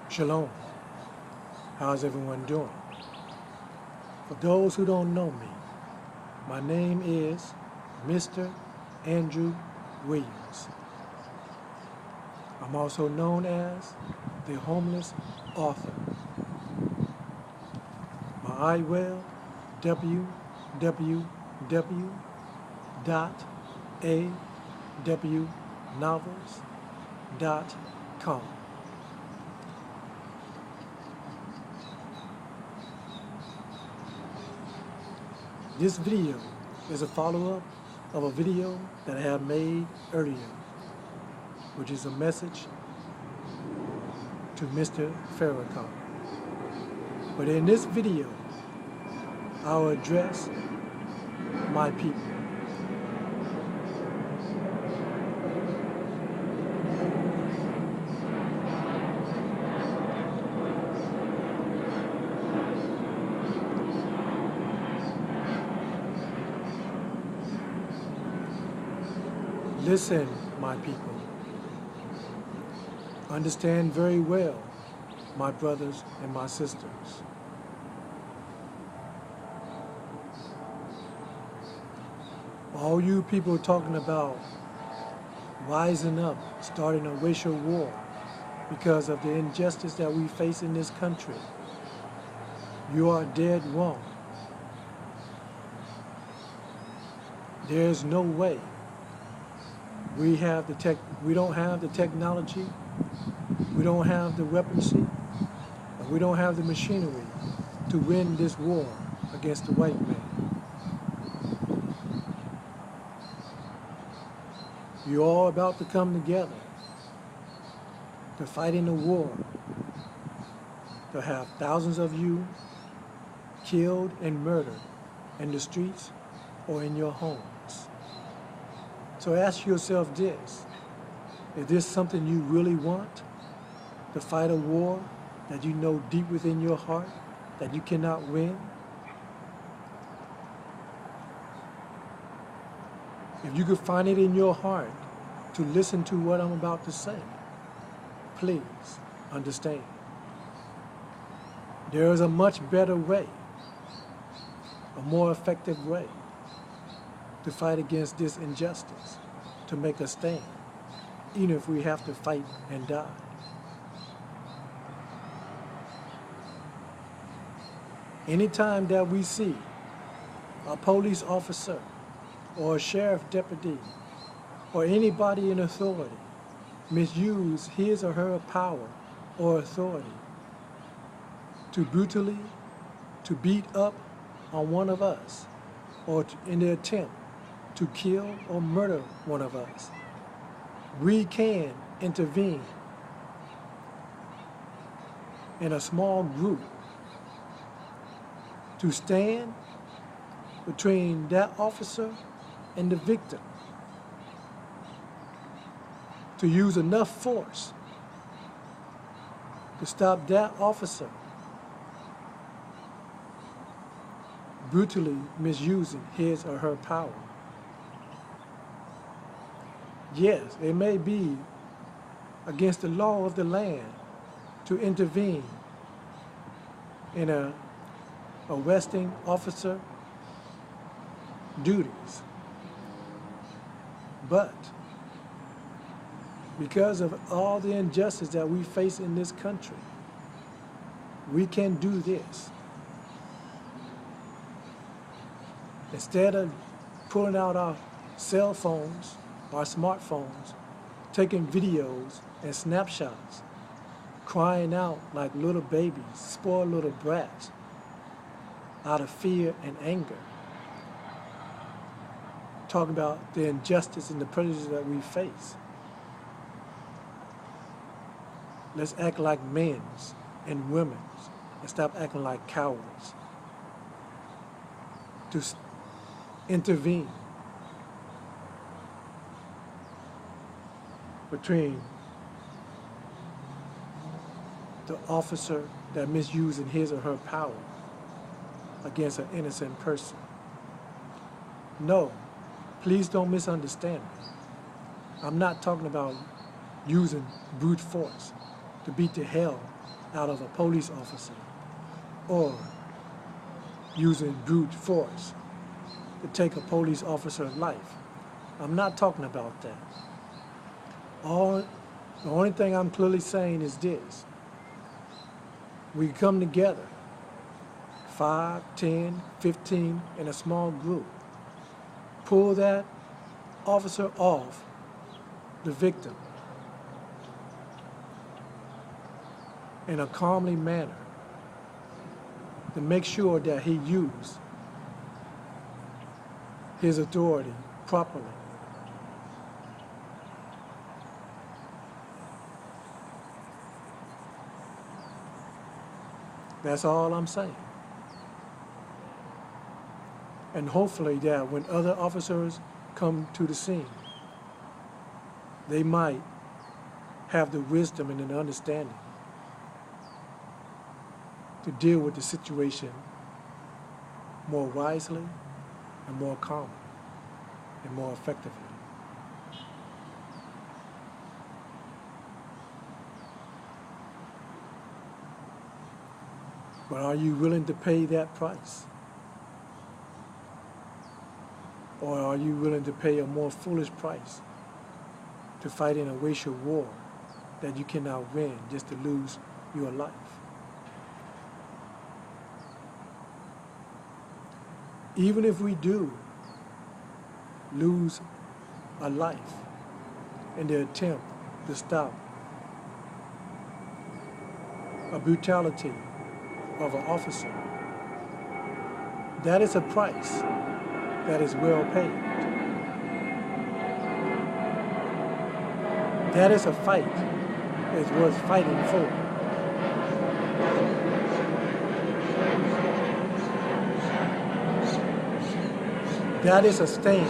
Shalom. How's everyone doing? For those who don't know me, my name is Mr. Andrew Williams. I'm also known as the Homeless Author. My IWell, www.awnovels.com. This video is a follow-up of a video that I have made earlier, which is a message to Mr. Farrakhan. But in this video, I will address my people. Listen, my people. Understand very well, my brothers and my sisters. All you people talking about rising up, starting a racial war because of the injustice that we face in this country, you are dead wrong. There's no way. We don't have the technology, we don't have the weaponry, and we don't have the machinery to win this war against the white man. You're all about to come together to fight in a war, to have thousands of you killed and murdered in the streets or in your homes. So ask yourself this: is this something you really want? To fight a war that you know deep within your heart that you cannot win? If you could find it in your heart to listen to what I'm about to say, please understand. There is a much better way, a more effective way to fight against this injustice, to make a stand, even if we have to fight and die. Anytime that we see a police officer or a sheriff deputy or anybody in authority misuse his or her power or authority to brutally, to beat up on one of us, or in the attempt to kill or murder one of us, we can intervene in a small group to stand between that officer and the victim, to use enough force to stop that officer brutally misusing his or her power. Yes, it may be against the law of the land to intervene in arresting officer duties. But because of all the injustice that we face in this country, we can do this. Instead of pulling out our cell phones, our smartphones, taking videos and snapshots, crying out like little babies, spoiled little brats, out of fear and anger, talking about the injustice and the prejudice that we face. Let's act like men and women and stop acting like cowards. To intervene between the officer that misusing his or her power against an innocent person. No, please don't misunderstand me. I'm not talking about using brute force to beat the hell out of a police officer or using brute force to take a police officer's life. I'm not talking about that. The only thing I'm clearly saying is this. We come together, 5, 10, 15 in a small group, pull that officer off the victim in a calmly manner to make sure that he used his authority properly. That's all I'm saying. And hopefully that when other officers come to the scene, they might have the wisdom and an understanding to deal with the situation more wisely and more calmly and more effectively. But are you willing to pay that price? Or are you willing to pay a more foolish price to fight in a racial war that you cannot win just to lose your life? Even if we do lose a life in the attempt to stop a brutality of an officer, that is a price that is well paid. That is a fight that is worth fighting for. That is a stand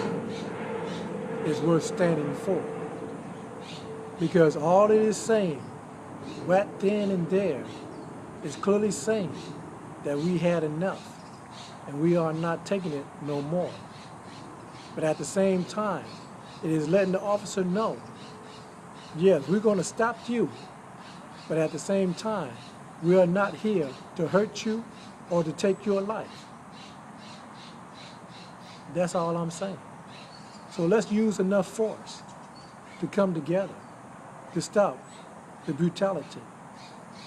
is worth standing for. Because all it is saying, right then and there, is clearly saying that we had enough and we are not taking it no more. But at the same time, it is letting the officer know, yes, we're going to stop you, but at the same time, we are not here to hurt you or to take your life. That's all I'm saying. So let's use enough force to come together to stop the brutality,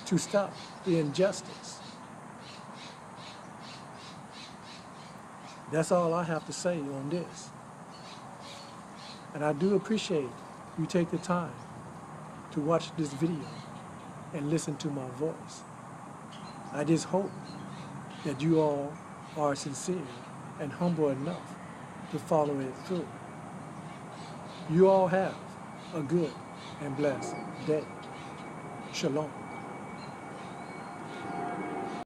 to stop the injustice. That's all I have to say on this. And I do appreciate you take the time to watch this video and listen to my voice. I just hope that you all are sincere and humble enough to follow it through. You all have a good and blessed day. Shalom.